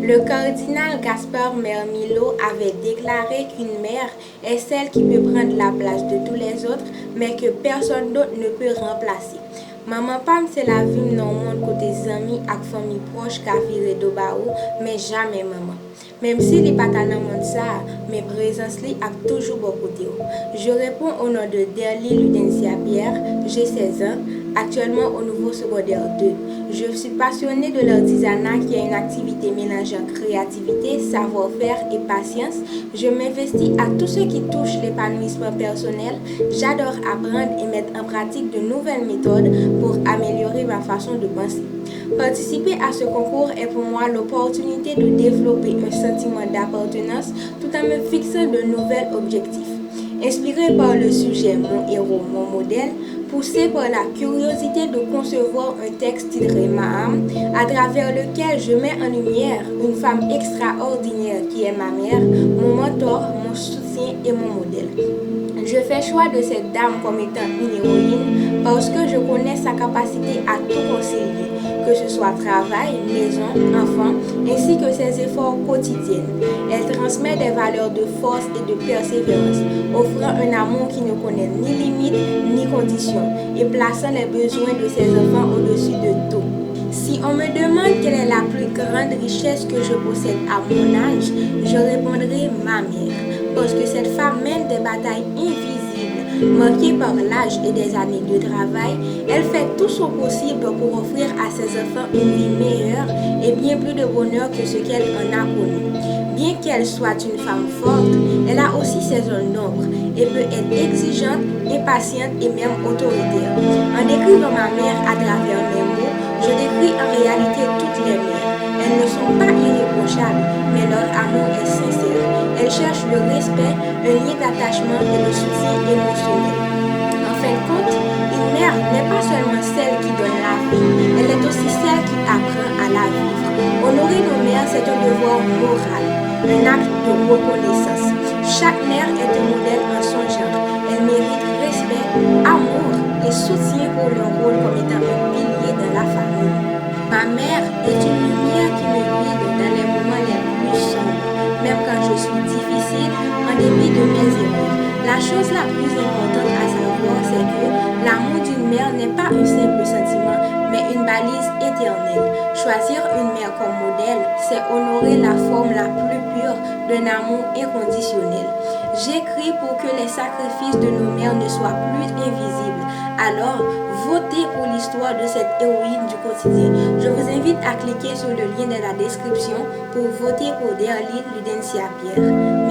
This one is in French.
Le cardinal Gaspard Mermillod avait déclaré qu'une mère est celle qui peut prendre la place de tous les autres, mais que personne d'autre ne peut remplacer. Maman Pam c'est la vie dans le monde côté amis et famille proche qui a viré de baou, mais jamais maman. Même si les pas dans le monde ça, mais présence li a toujours beaucoup de. Je réponds au nom de Derly Ludencia Pierre, j'ai 16 ans, actuellement au niveau secondaire 2. Je suis passionnée de l'artisanat qui est une activité mélangeant créativité, savoir-faire et patience. Je m'investis à tout ce qui touche l'épanouissement personnel. J'adore apprendre et mettre en pratique de nouvelles méthodes pour améliorer ma façon de penser. Participer à ce concours est pour moi l'opportunité de développer un sentiment d'appartenance tout en me fixant de nouveaux objectifs. Inspiré par le sujet Mon héros, mon modèle, poussé par la curiosité de concevoir un texte titré Ma âme, à travers lequel je mets en lumière une femme extraordinaire qui est ma mère, mon mentor, mon soutien et mon modèle. Je fais choix de cette dame comme étant une héroïne parce que je connais sa capacité à tout concilier, que ce soit travail, maison, enfants, ainsi que ses efforts quotidiens. Elle transmet des valeurs de force et de persévérance, offrant un amour qui ne connaît ni limites ni conditions et plaçant les besoins de ses enfants au-dessus de tout. Si on me demande quelle est la plus grande richesse que je possède à mon âge, je répondrai ma mère, parce que cette femme mène des batailles invisibles, marquées par l'âge et des années de travail. Elle fait tout son possible pour offrir à ses enfants une vie meilleure et bien plus de bonheur que ce qu'elle en a connu. Bien qu'elle soit une femme forte, elle a aussi ses zones d'ombre et peut être exigeante, impatiente et même autoritaire. En décrivant ma mère à travers mes mots, je décris en réalité toutes les mères. Elles ne sont pas irréprochables, mais leur amour est sincère. Elles cherchent le respect, un lien d'attachement et le soutien émotionnel. En fin de compte, une mère n'est pas seulement celle qui donne la vie, elle est aussi celle qui apprend à la vivre. Honorer nos mères, c'est un devoir moral, un acte de reconnaissance. Chaque mère est un modèle en son genre. Elle mérite respect, amour et soutien pour leur rôle comme étant un pilier dans la famille. Ma mère est une lumière qui me guide dans les moments les plus sombres, même quand je suis difficile, en dépit de mes erreurs. La chose la plus importante à savoir, c'est que l'amour d'une mère n'est pas un simple sentiment, mais une balise éternelle. Choisir une mère comme modèle, c'est honorer la forme la plus pure d'un amour inconditionnel. J'écris pour que les sacrifices de nos mères ne soient plus invisibles. Alors, votez pour l'histoire de cette héroïne du quotidien. Je vous invite à cliquer sur le lien dans la description pour voter pour Derly Ludencia Pierre.